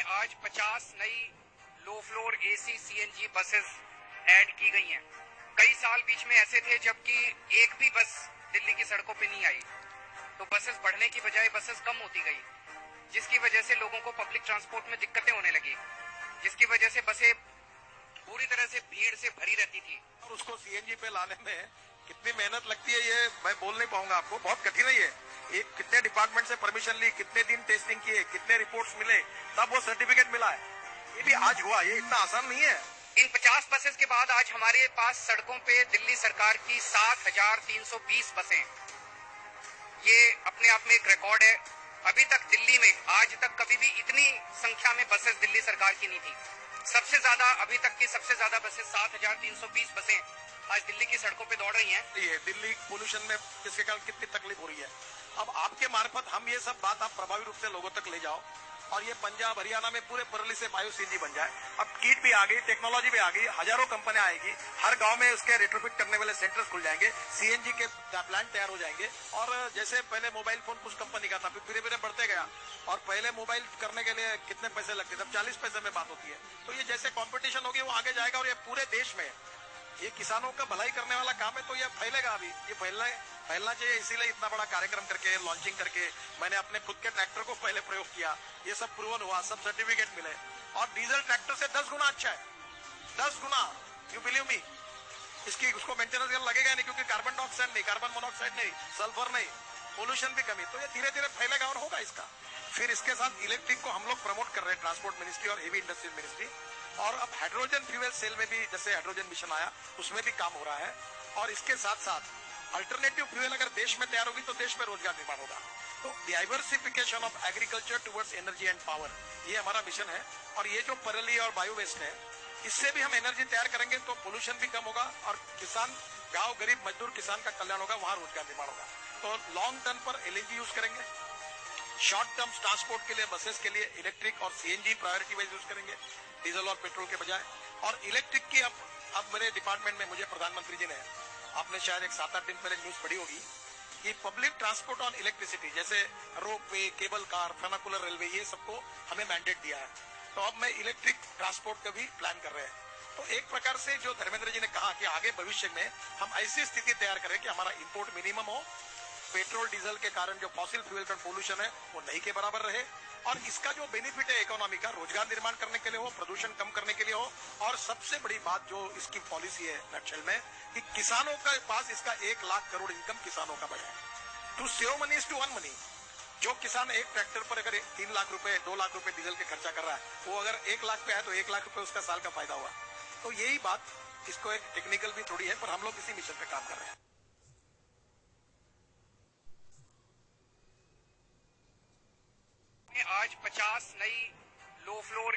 आज 50 नई low floor AC CNG buses add की गई हैं। कई साल बीच में ऐसे थे जबकि एक भी बस दिल्ली की सड़कों पे नहीं आई, तो बसेस बढ़ने की बजाय बसेस कम होती गई, जिसकी वजह से लोगों को पब्लिक ट्रांसपोर्ट में दिक्कतें होने लगी, जिसकी वजह से बसें पूरी तरह से भीड़ से भरी रहती थी। और उसको सीएनजी पे लाने में कितनी मेहनत लगती है ये मैं बोल नहीं पाऊंगा आपको, बहुत कठिन है ये। एक कितने डिपार्टमेंट से परमिशन ली, कितने दिन टेस्टिंग किए, कितने रिपोर्ट्स मिले, तब वो सर्टिफिकेट मिला है। ये भी आज हुआ, ये इतना आसान नहीं है। इन 50 बसेस के बाद आज हमारे पास सड़कों पे दिल्ली सरकार की 7,320 बसें, ये अपने आप में एक रिकॉर्ड है। अभी तक दिल्ली में आज तक कभी भी इतनी संख्या में बसेस दिल्ली सरकार की नहीं थी। सबसे ज्यादा अभी तक की सबसे ज्यादा बसें 7,320 बसें आज दिल्ली की सड़कों पे दौड़ रही हैं। ये दिल्ली पोल्यूशन में जिसके कारण कितनी तकलीफ हो रही है, अब आपके मार्फत हम ये सब बात आप प्रभावी रूप से लोगों तक ले जाओ और ये पंजाब हरियाणा में पूरे परली से बायो सीएनजी बन जाए। अब किट भी आ गई, टेक्नोलॉजी भी आ गई, हजारों कंपनियां आएगी, हर गांव में उसके रेट्रोफिट करने वाले सेंटर्स खुल जाएंगे, सीएनजी के प्लांट तैयार हो जाएंगे। और जैसे पहले मोबाइल फोन कुछ कंपनी का था, फिर धीरे धीरे बढ़ते गया और पहले मोबाइल करने के लिए कितने पैसे लगते थे, अब 40 पैसे में बात होती है। तो ये जैसे कॉम्पिटिशन होगी वो आगे जाएगा और ये पूरे देश में ये किसानों का भलाई करने वाला काम है, तो ये फैलेगा। अभी ये फैलना चाहिए, इसीलिए इतना बड़ा कार्यक्रम करके लॉन्चिंग करके मैंने अपने खुद के ट्रैक्टर को पहले प्रयोग किया, ये सब प्रूवन हुआ, सब सर्टिफिकेट मिले। और डीजल ट्रैक्टर से 10 गुना अच्छा है, 10 गुना, यू बिलीव मी। इसकी उसको मेंटेनेंस लगेगा नहीं, क्योंकि कार्बन डाइऑक्साइड नहीं, कार्बन मोनोऑक्साइड नहीं, सल्फर नहीं, पोल्यूशन भी कमी। तो ये धीरे धीरे फैलेगा और होगा इसका। फिर इसके साथ इलेक्ट्रिक को हम लोग प्रमोट कर रहे हैं, ट्रांसपोर्ट मिनिस्ट्री और हेवी इंडस्ट्रियल मिनिस्ट्री। और अब हाइड्रोजन फ्यूल सेल में भी, जैसे हाइड्रोजन मिशन आया, उसमें भी काम हो रहा है। और इसके साथ साथ अल्टरनेटिव फ्यूल अगर देश में तैयार होगी तो देश में रोजगार निर्माण होगा। तो diversification of agriculture towards energy and power, ये हमारा मिशन है। और ये जो परली और बायो वेस्ट है, इससे भी हम एनर्जी तैयार करेंगे तो पोल्यूशन भी कम होगा और किसान, गांव गरीब मजदूर किसान का कल्याण होगा, वहां रोजगार निर्माण होगा। तो लॉन्ग टर्म पर एलएनजी यूज करेंगे, शॉर्ट टर्म ट्रांसपोर्ट के लिए बसेस के लिए इलेक्ट्रिक और सीएनजी प्रायोरिटी वाइज यूज करेंगे, डीजल और पेट्रोल के बजाय। और इलेक्ट्रिक की अब मेरे डिपार्टमेंट में मुझे प्रधानमंत्री जी ने, आपने शायद एक 7-8 दिन पहले न्यूज पढ़ी होगी कि पब्लिक ट्रांसपोर्ट ऑन इलेक्ट्रिसिटी, जैसे रोप वे, केबल कार, फर्नाकुलर रेलवे, ये सबको हमें मैंडेट दिया है। तो अब मैं इलेक्ट्रिक ट्रांसपोर्ट का भी प्लान कर रहे हैं। तो एक प्रकार से जो धर्मेंद्र जी ने कहा कि आगे भविष्य में हम ऐसी स्थिति तैयार करें कि हमारा इंपोर्ट मिनिमम हो, पेट्रोल डीजल के कारण जो फॉसिल फ्यूल का पोल्यूशन है वो नहीं के बराबर रहे, और इसका जो बेनिफिट है इकोनॉमी का, रोजगार निर्माण करने के लिए हो, प्रदूषण कम करने के लिए हो। और सबसे बड़ी बात जो इसकी पॉलिसी है नक्शल में, कि किसानों के पास इसका 1 लाख करोड़ इनकम किसानों का बढ़े। To save money is to earn money. जो किसान एक ट्रैक्टर पर अगर 3 लाख रुपए, 2 लाख रुपए डीजल के खर्चा कर रहा है, वो अगर 1 लाख पे है तो 1 लाख रुपए उसका साल का फायदा हुआ। तो यही बात, इसको एक टेक्निकल भी थोड़ी है, पर हम लोग इसी मिशन पे काम कर रहे हैं। आज 50 नई लो फ्लोर